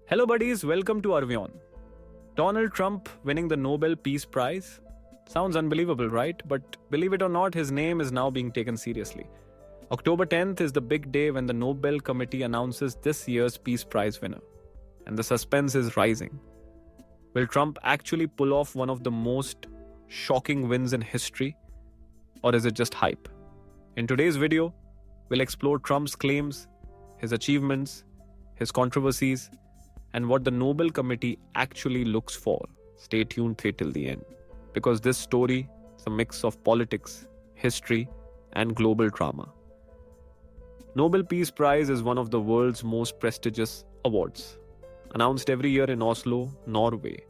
Hello, buddies, welcome to Arvion. Donald Trump winning the Nobel Peace Prize? Sounds unbelievable, right? But believe it or not, his name is now being taken seriously. October 10th is the big day when the Nobel Committee announces this year's Peace Prize winner. And the suspense is rising. Will Trump actually pull off one of the most shocking wins in history? Or is it just hype? In today's video, we'll explore Trump's claims, his achievements, his controversies, and what the Nobel Committee actually looks for. Stay tuned till the end, because this story is a mix of politics, history, and global drama. Nobel Peace Prize is one of the world's most prestigious awards, announced every year in Oslo, Norway,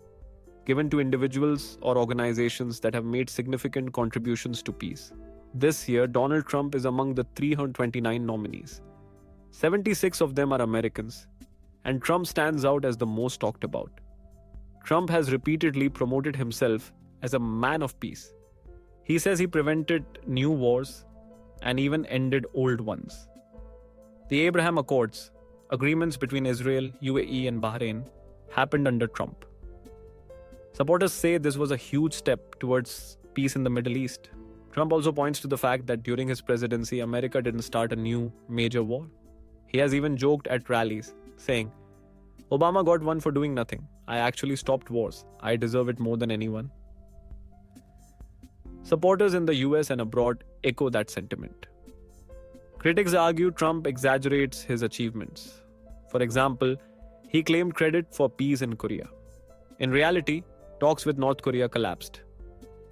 given to individuals or organizations that have made significant contributions to peace. This year, Donald Trump is among the 329 nominees. 76 of them are Americans, and Trump stands out as the most talked about. Trump has repeatedly promoted himself as a man of peace. He says he prevented new wars and even ended old ones. The Abraham Accords, agreements between Israel, UAE, and Bahrain, happened under Trump. Supporters say this was a huge step towards peace in the Middle East. Trump also points to the fact that during his presidency, America didn't start a new major war. He has even joked at rallies, saying, "Obama got one for doing nothing. I actually stopped wars. I deserve it more than anyone." Supporters in the US and abroad echo that sentiment. Critics argue Trump exaggerates his achievements. For example, he claimed credit for peace in Korea. In reality, talks with North Korea collapsed,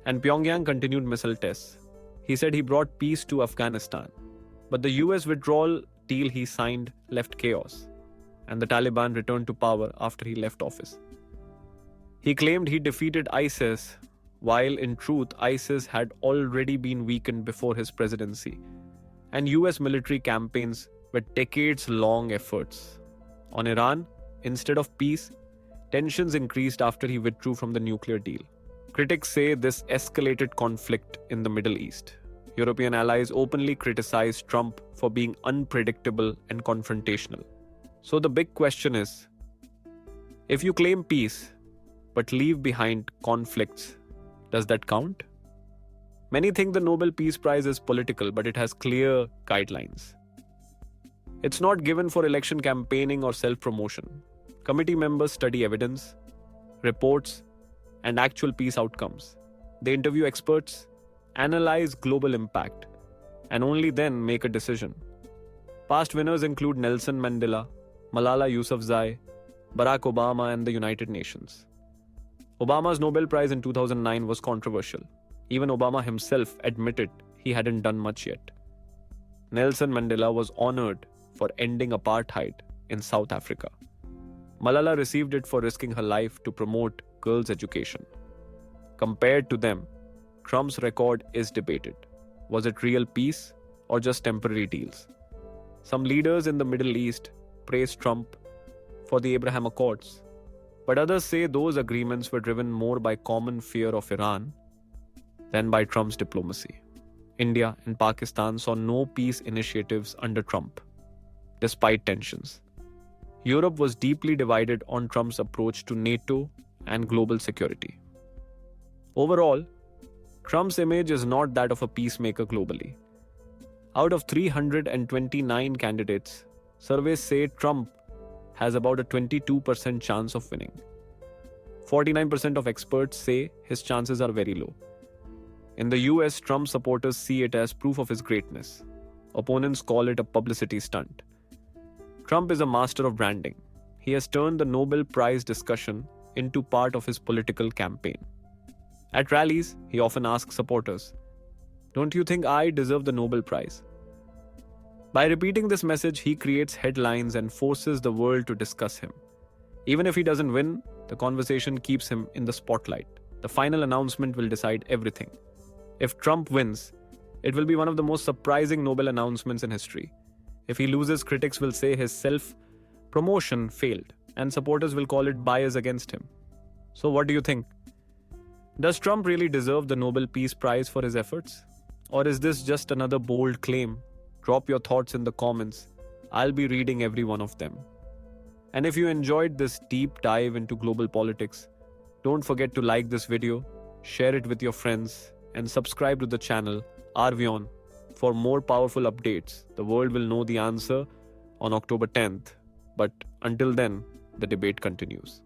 and Pyongyang continued missile tests. He said he brought peace to Afghanistan, but the US withdrawal deal he signed left chaos, and the Taliban returned to power after he left office. He claimed he defeated ISIS, while in truth ISIS had already been weakened before his presidency, and US military campaigns were decades-long efforts. On Iran, instead of peace, tensions increased after he withdrew from the nuclear deal. Critics say this escalated conflict in the Middle East. European allies openly criticized Trump for being unpredictable and confrontational. So the big question is, if you claim peace but leave behind conflicts, does that count? Many think the Nobel Peace Prize is political, but it has clear guidelines. It's not given for election campaigning or self-promotion. Committee members study evidence, reports, and actual peace outcomes. They interview experts, analyze global impact, and only then make a decision. Past winners include Nelson Mandela, Malala Yousafzai, Barack Obama, and the United Nations. Obama's Nobel Prize in 2009 was controversial. Even Obama himself admitted he hadn't done much yet. Nelson Mandela was honored for ending apartheid in South Africa. Malala received it for risking her life to promote girls' education. Compared to them, Trump's record is debated. Was it real peace or just temporary deals? Some leaders in the Middle East praise Trump for the Abraham Accords, but others say those agreements were driven more by common fear of Iran than by Trump's diplomacy. India and Pakistan saw no peace initiatives under Trump, despite tensions. Europe was deeply divided on Trump's approach to NATO and global security. Overall, Trump's image is not that of a peacemaker globally. Out of 329 candidates, surveys say Trump has about a 22% chance of winning. 49% of experts say his chances are very low. In the US, Trump supporters see it as proof of his greatness. Opponents call it a publicity stunt. Trump is a master of branding. He has turned the Nobel Prize discussion into part of his political campaign. At rallies, he often asks supporters, "Don't you think I deserve the Nobel Prize?" By repeating this message, he creates headlines and forces the world to discuss him. Even if he doesn't win, the conversation keeps him in the spotlight. The final announcement will decide everything. If Trump wins, it will be one of the most surprising Nobel announcements in history. If he loses, critics will say his self-promotion failed, and supporters will call it bias against him. So what do you think? Does Trump really deserve the Nobel Peace Prize for his efforts? Or is this just another bold claim? Drop your thoughts in the comments. I'll be reading every one of them. And if you enjoyed this deep dive into global politics, don't forget to like this video, share it with your friends, and subscribe to the channel Arvion for more powerful updates. The world will know the answer on October 10th. But until then, the debate continues.